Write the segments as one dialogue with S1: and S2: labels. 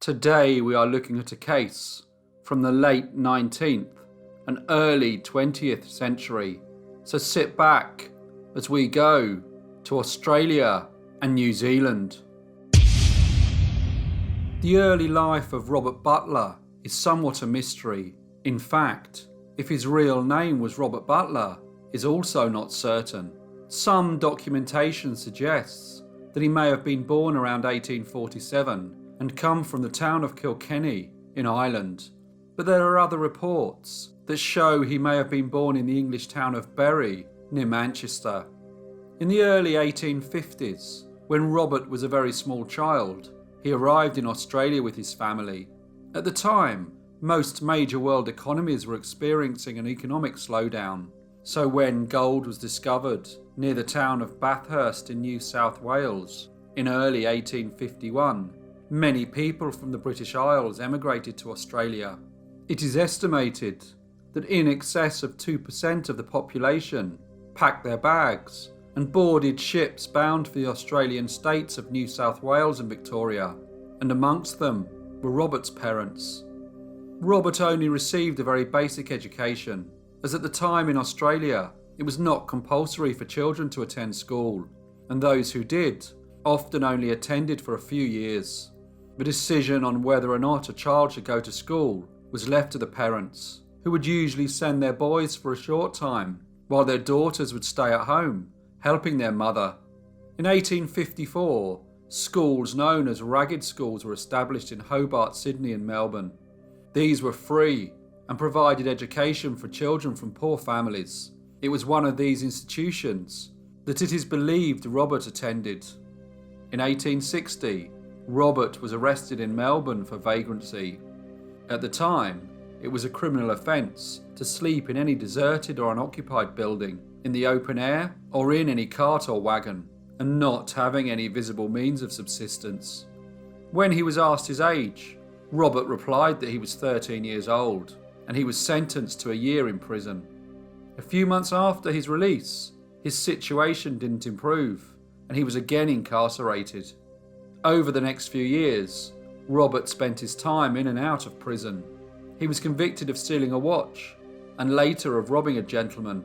S1: Today we are looking at a case from the late 19th and early 20th century. So sit back as we go to Australia and New Zealand. The early life of Robert Butler is somewhat a mystery. In fact, if his real name was Robert Butler is also not certain. Some documentation suggests that he may have been born around 1847 and come from the town of Kilkenny in Ireland. But there are other reports that show he may have been born in the English town of Bury near Manchester. In the early 1850s, when Robert was a very small child, he arrived in Australia with his family. At the time, most major world economies were experiencing an economic slowdown. So when gold was discovered near the town of Bathurst in New South Wales in early 1851, many people from the British Isles emigrated to Australia. It is estimated that in excess of 2% of the population packed their bags and boarded ships bound for the Australian states of New South Wales and Victoria, and amongst them were Robert's parents. Robert only received a very basic education, as at the time in Australia it was not compulsory for children to attend school, and those who did often only attended for a few years. The decision on whether or not a child should go to school was left to the parents, who would usually send their boys for a short time, while their daughters would stay at home, helping their mother. In 1854, schools known as ragged schools were established in Hobart, Sydney and Melbourne. These were free and provided education for children from poor families. It was one of these institutions that it is believed Robert attended. In 1860, Robert was arrested in Melbourne for vagrancy. At the time, it was a criminal offence to sleep in any deserted or unoccupied building, in the open air or in any cart or wagon, and not having any visible means of subsistence. When he was asked his age, Robert replied that he was 13 years old, and he was sentenced to a year in prison. A few months after his release, his situation didn't improve, and he was again incarcerated. Over the next few years, Robert spent his time in and out of prison. He was convicted of stealing a watch, and later of robbing a gentleman.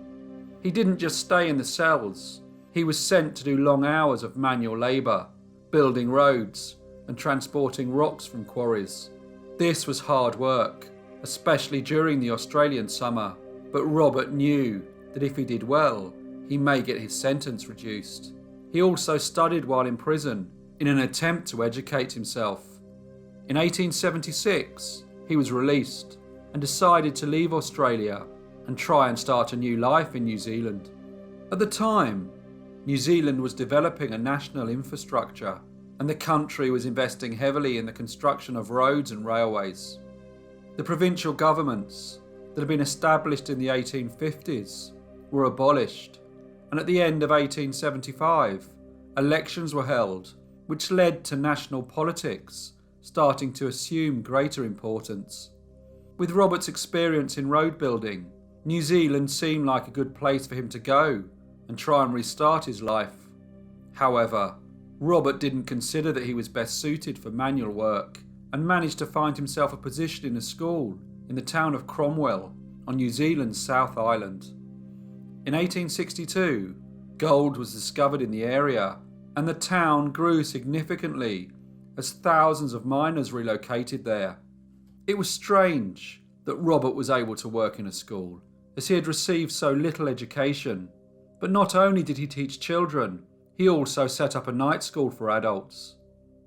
S1: He didn't just stay in the cells, he was sent to do long hours of manual labour, building roads and transporting rocks from quarries. This was hard work, especially during the Australian summer, but Robert knew that if he did well, he may get his sentence reduced. He also studied while in prison in an attempt to educate himself. In 1876, he was released and decided to leave Australia and try and start a new life in New Zealand. At the time, New Zealand was developing a national infrastructure, and the country was investing heavily in the construction of roads and railways. The provincial governments that had been established in the 1850s were abolished, and at the end of 1875, elections were held, which led to national politics starting to assume greater importance. With Robert's experience in road building, New Zealand seemed like a good place for him to go and try and restart his life. However, Robert didn't consider that he was best suited for manual work and managed to find himself a position in a school in the town of Cromwell on New Zealand's South Island. In 1862, gold was discovered in the area, and the town grew significantly as thousands of miners relocated there. It was strange that Robert was able to work in a school, as he had received so little education. But not only did he teach children, he also set up a night school for adults.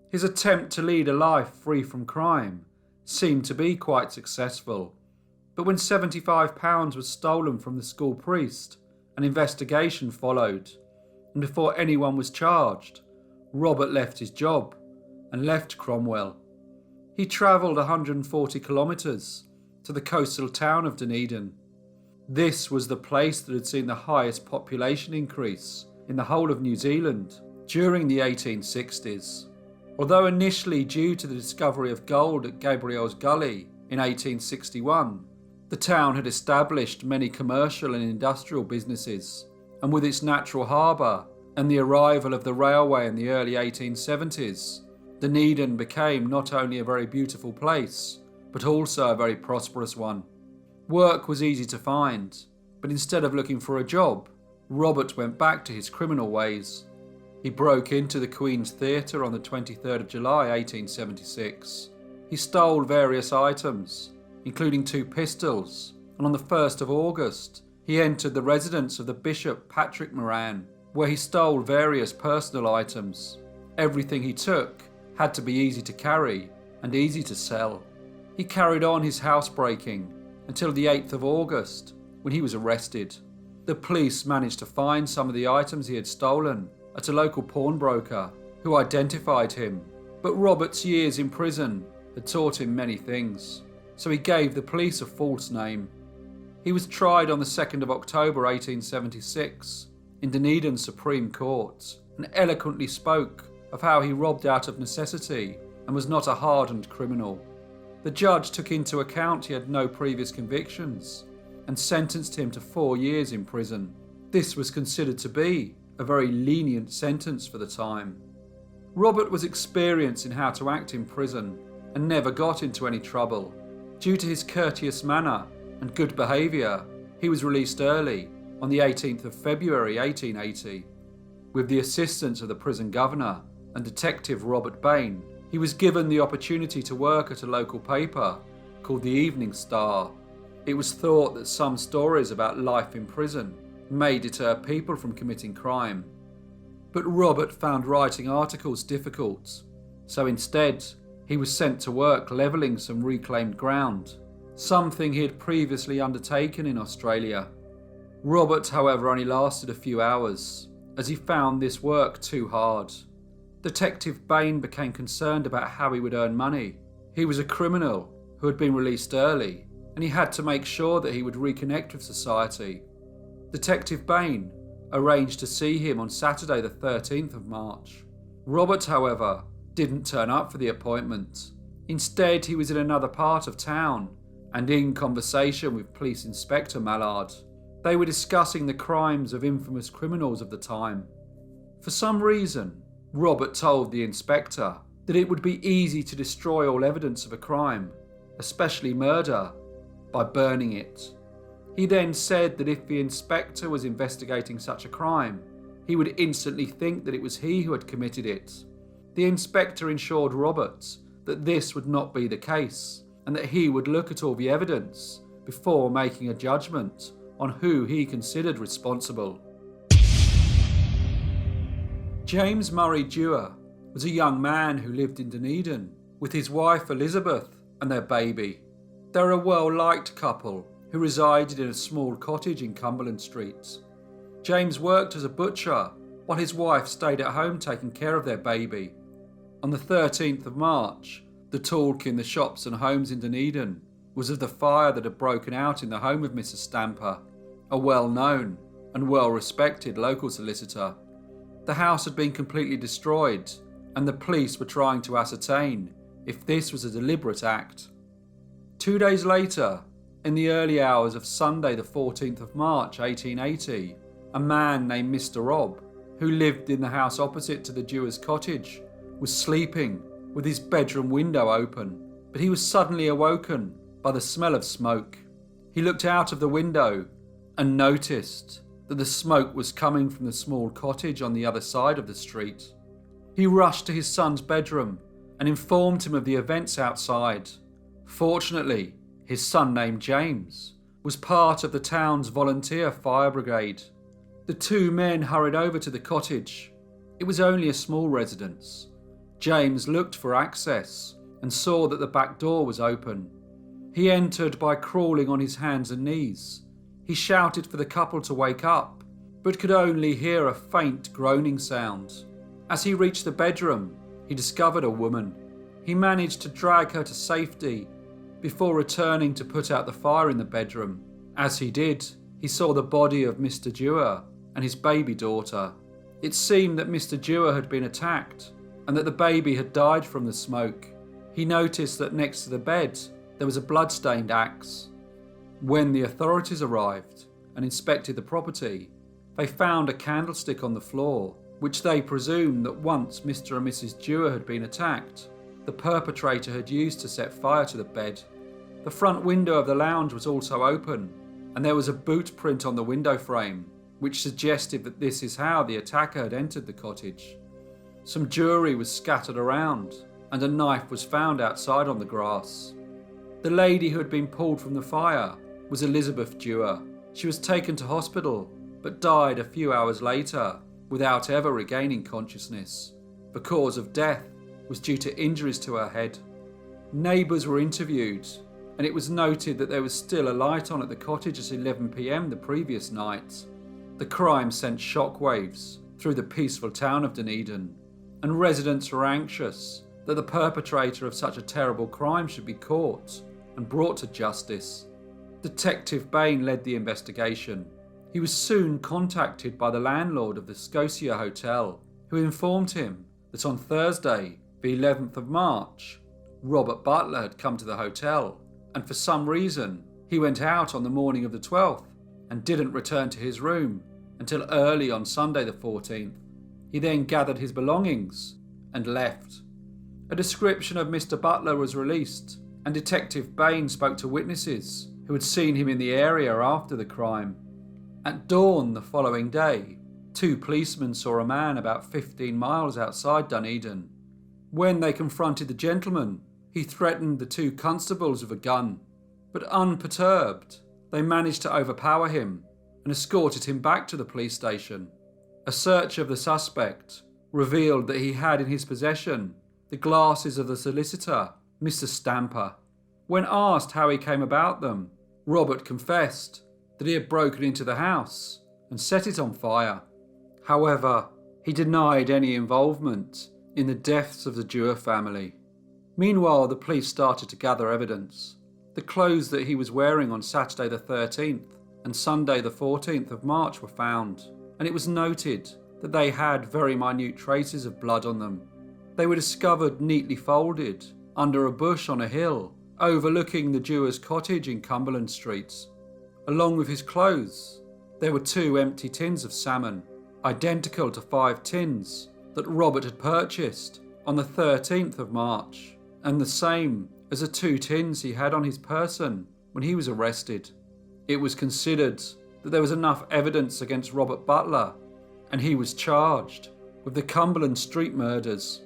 S1: His attempt to lead a life free from crime seemed to be quite successful. But when £75 was stolen from the school priest, an investigation followed, and before anyone was charged, Robert left his job and left Cromwell. He travelled 140 kilometres to the coastal town of Dunedin. This was the place that had seen the highest population increase in the whole of New Zealand during the 1860s. Although initially due to the discovery of gold at Gabriel's Gully in 1861, the town had established many commercial and industrial businesses, and with its natural harbour and the arrival of the railway in the early 1870s, Dunedin became not only a very beautiful place, but also a very prosperous one. Work was easy to find, but instead of looking for a job, Robert went back to his criminal ways. He broke into the Queen's Theatre on the 23rd of July 1876. He stole various items, including 2 pistols, and on the 1st of August, he entered the residence of the Bishop Patrick Moran, where he stole various personal items. Everything he took had to be easy to carry and easy to sell. He carried on his housebreaking until the 8th of August, when he was arrested. The police managed to find some of the items he had stolen at a local pawnbroker who identified him, but Robert's years in prison had taught him many things, so he gave the police a false name. He was tried on the 2nd of October 1876 in Dunedin Supreme Court and eloquently spoke of how he robbed out of necessity and was not a hardened criminal. The judge took into account he had no previous convictions and sentenced him to 4 years in prison. This was considered to be a very lenient sentence for the time. Robert was experienced in how to act in prison and never got into any trouble. Due to his courteous manner and good behaviour, he was released early on the 18th of February 1880. With the assistance of the prison governor and Detective Robert Bain, he was given the opportunity to work at a local paper called the Evening Star. It was thought that some stories about life in prison may deter people from committing crime. But Robert found writing articles difficult, so instead he was sent to work levelling some reclaimed ground, something he had previously undertaken in Australia. Robert, however, only lasted a few hours, as he found this work too hard. Detective Bain became concerned about how he would earn money. He was a criminal who had been released early, and he had to make sure that he would reconnect with society. Detective Bain arranged to see him on Saturday the 13th of March. Robert, however, didn't turn up for the appointment. Instead, he was in another part of town and in conversation with Police Inspector Mallard. They were discussing the crimes of infamous criminals of the time. For some reason, Robert told the inspector that it would be easy to destroy all evidence of a crime, especially murder, by burning it. He then said that if the inspector was investigating such a crime, he would instantly think that it was he who had committed it. The inspector assured Robert that this would not be the case, and that he would look at all the evidence before making a judgment on who he considered responsible. James Murray Dewar was a young man who lived in Dunedin with his wife Elizabeth and their baby. They were a well-liked couple who resided in a small cottage in Cumberland Street. James worked as a butcher while his wife stayed at home taking care of their baby. On the 13th of March, the talk in the shops and homes in Dunedin was of the fire that had broken out in the home of Mrs. Stamper, a well-known and well-respected local solicitor. The house had been completely destroyed, and the police were trying to ascertain if this was a deliberate act. 2 days later, in the early hours of Sunday the 14th of March 1880, a man named Mr. Robb, who lived in the house opposite to the Dewars' cottage, was sleeping with his bedroom window open, but he was suddenly awoken by the smell of smoke. He looked out of the window and noticed that the smoke was coming from the small cottage on the other side of the street. He rushed to his son's bedroom and informed him of the events outside. Fortunately, his son, named James, was part of the town's volunteer fire brigade. The 2 men hurried over to the cottage. It was only a small residence. James looked for access and saw that the back door was open. He entered by crawling on his hands and knees. He shouted for the couple to wake up, but could only hear a faint groaning sound. As he reached the bedroom, he discovered a woman. He managed to drag her to safety before returning to put out the fire in the bedroom. As he did, he saw the body of Mr. Dewar and his baby daughter. It seemed that Mr. Dewar had been attacked and that the baby had died from the smoke. He noticed that next to the bed there was a blood-stained axe. When the authorities arrived and inspected the property, they found a candlestick on the floor which they presumed that once Mr. and Mrs. Dewar had been attacked, the perpetrator had used to set fire to the bed. The front window of the lounge was also open, and there was a boot print on the window frame, which suggested that this is how the attacker had entered the cottage. Some jewellery was scattered around, and a knife was found outside on the grass. The lady who had been pulled from the fire was Elizabeth Dewar. She was taken to hospital, but died a few hours later without ever regaining consciousness. The cause of death was due to injuries to her head. Neighbours were interviewed, and it was noted that there was still a light on at the cottage at 11 p.m. the previous night. The crime sent shockwaves through the peaceful town of Dunedin, and residents were anxious that the perpetrator of such a terrible crime should be caught and brought to justice. Detective Bain led the investigation. He was soon contacted by the landlord of the Scotia Hotel, who informed him that on Thursday, the 11th of March, Robert Butler had come to the hotel, and for some reason he went out on the morning of the 12th and didn't return to his room until early on Sunday the 14th. He then gathered his belongings and left. A description of Mr. Butler was released, and Detective Bain spoke to witnesses who had seen him in the area after the crime. At dawn the following day, 2 policemen saw a man about 15 miles outside Dunedin. When they confronted the gentleman, he threatened the 2 constables with a gun, but unperturbed, they managed to overpower him and escorted him back to the police station. A search of the suspect revealed that he had in his possession the glasses of the solicitor, Mr. Stamper. When asked how he came about them, Robert confessed that he had broken into the house and set it on fire. However, he denied any involvement in the deaths of the Dewar family. Meanwhile, the police started to gather evidence. The clothes that he was wearing on Saturday the 13th and Sunday the 14th of March were found, and it was noted that they had very minute traces of blood on them. They were discovered neatly folded under a bush on a hill overlooking the Dewar's cottage in Cumberland Street. Along with his clothes, there were 2 empty tins of salmon, identical to 5 tins that Robert had purchased on the 13th of March, and the same as the 2 tins he had on his person when he was arrested. It was considered that there was enough evidence against Robert Butler, and he was charged with the Cumberland Street murders.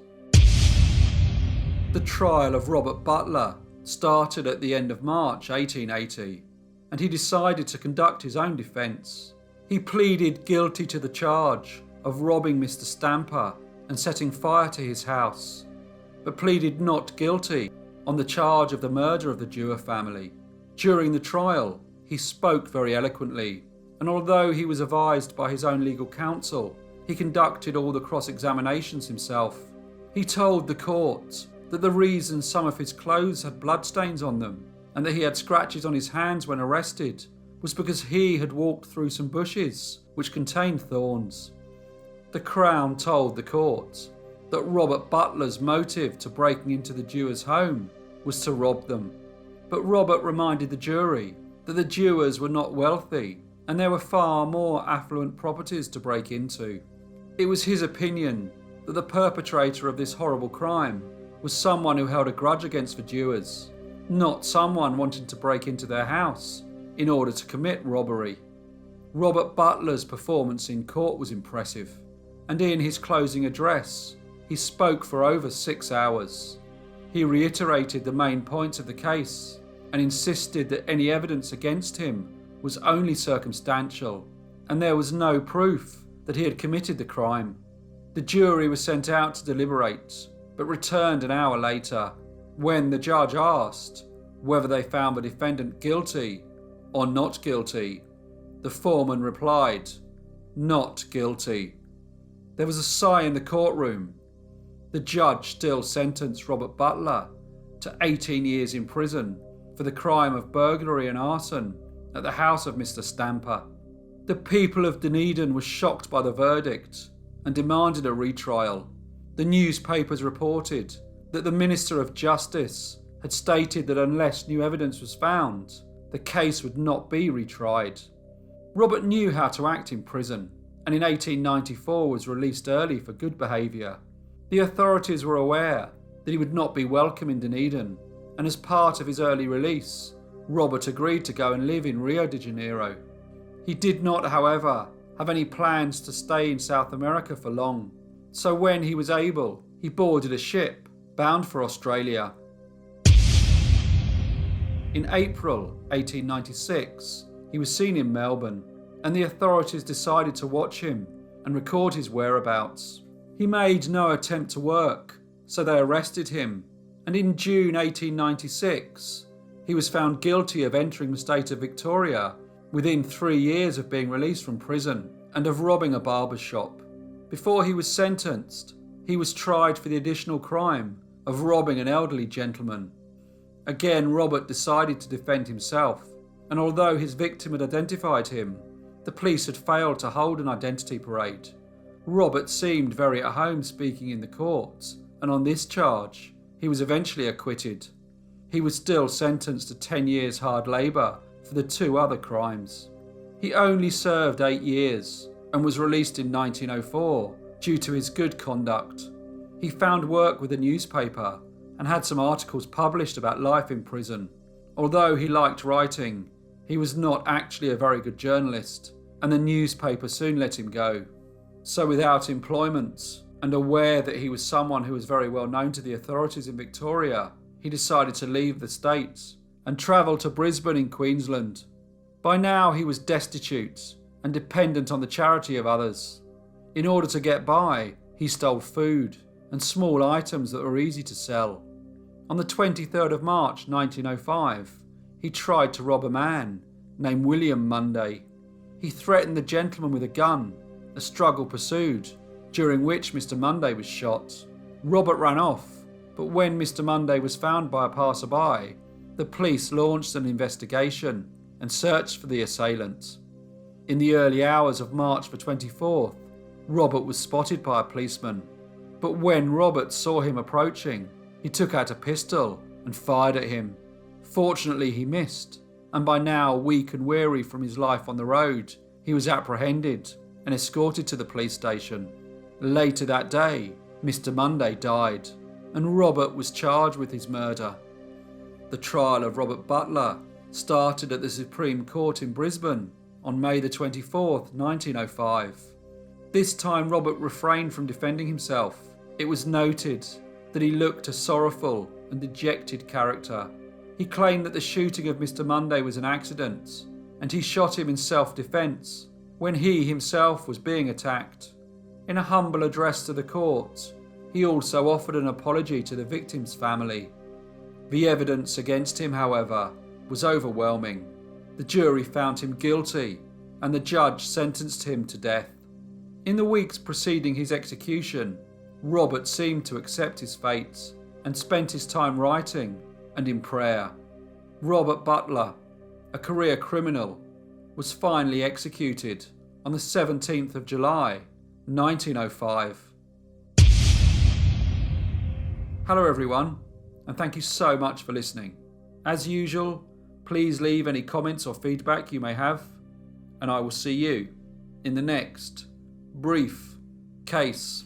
S1: The trial of Robert Butler started at the end of March 1880, and he decided to conduct his own defence. He pleaded guilty to the charge of robbing Mr. Stamper and setting fire to his house, but pleaded not guilty on the charge of the murder of the Dewar family. During the trial, he spoke very eloquently, and although he was advised by his own legal counsel, he conducted all the cross-examinations himself. He told the court that the reason some of his clothes had bloodstains on them and that he had scratches on his hands when arrested was because he had walked through some bushes which contained thorns. The Crown told the court that Robert Butler's motive to breaking into the Dewars' home was to rob them, but Robert reminded the jury that the Dewars were not wealthy and there were far more affluent properties to break into. It was his opinion that the perpetrator of this horrible crime was someone who held a grudge against the Dewars, not someone wanting to break into their house in order to commit robbery. Robert Butler's performance in court was impressive, and in his closing address, he spoke for over 6 hours. He reiterated the main points of the case and insisted that any evidence against him was only circumstantial, and there was no proof that he had committed the crime. The jury was sent out to deliberate, but returned an hour later. When the judge asked whether they found the defendant guilty or not guilty, the foreman replied, "Not guilty." There was a sigh in the courtroom. The judge still sentenced Robert Butler to 18 years in prison for the crime of burglary and arson at the house of Mr. Stamper. The people of Dunedin were shocked by the verdict and demanded a retrial. The newspapers reported that the Minister of Justice had stated that unless new evidence was found, the case would not be retried. Robert knew how to act in prison, and in 1894 was released early for good behaviour. The authorities were aware that he would not be welcome in Dunedin, and as part of his early release, Robert agreed to go and live in Rio de Janeiro. He did not, however, have any plans to stay in South America for long, so when he was able, he boarded a ship bound for Australia. In April 1896, he was seen in Melbourne, and the authorities decided to watch him and record his whereabouts. He made no attempt to work, so they arrested him, and in June 1896, he was found guilty of entering the state of Victoria within 3 years of being released from prison and of robbing a barber shop. Before he was sentenced, he was tried for the additional crime of robbing an elderly gentleman. Again, Robert decided to defend himself, and although his victim had identified him, the police had failed to hold an identity parade. Robert seemed very at home speaking in the courts, and on this charge, he was eventually acquitted. He was still sentenced to 10 years hard labour for the 2 other crimes. He only served 8 years and was released in 1904 due to his good conduct. He found work with a newspaper and had some articles published about life in prison. Although he liked writing, he was not actually a very good journalist, and the newspaper soon let him go. So without employment, and aware that he was someone who was very well known to the authorities in Victoria, he decided to leave the States and travel to Brisbane in Queensland. By now he was destitute and dependent on the charity of others. In order to get by, he stole food and small items that were easy to sell. On the 23rd of March 1905, he tried to rob a man named William Munday. He threatened the gentleman with a gun. A struggle pursued, during which Mr. Munday was shot. Robert ran off, but when Mr. Munday was found by a passerby, the police launched an investigation and searched for the assailant. In the early hours of March the 24th, Robert was spotted by a policeman, but when Robert saw him approaching, he took out a pistol and fired at him. Fortunately, he missed, and by now, weak and weary from his life on the road, he was apprehended and escorted to the police station. Later that day, Mr. Munday died, and Robert was charged with his murder. The trial of Robert Butler started at the Supreme Court in Brisbane on May the 24th, 1905. This time Robert refrained from defending himself. It was noted that he looked a sorrowful and dejected character. He claimed that the shooting of Mr. Munday was an accident, and he shot him in self-defence when he himself was being attacked. In a humble address to the court, he also offered an apology to the victim's family. The evidence against him, however, was overwhelming. The jury found him guilty, and the judge sentenced him to death. In the weeks preceding his execution, Robert seemed to accept his fate and spent his time writing and in prayer. Robert Butler, a career criminal, was finally executed on the 17th of July, 1905. Hello everyone, and thank you so much for listening. As usual, please leave any comments or feedback you may have, and I will see you in the next brief case.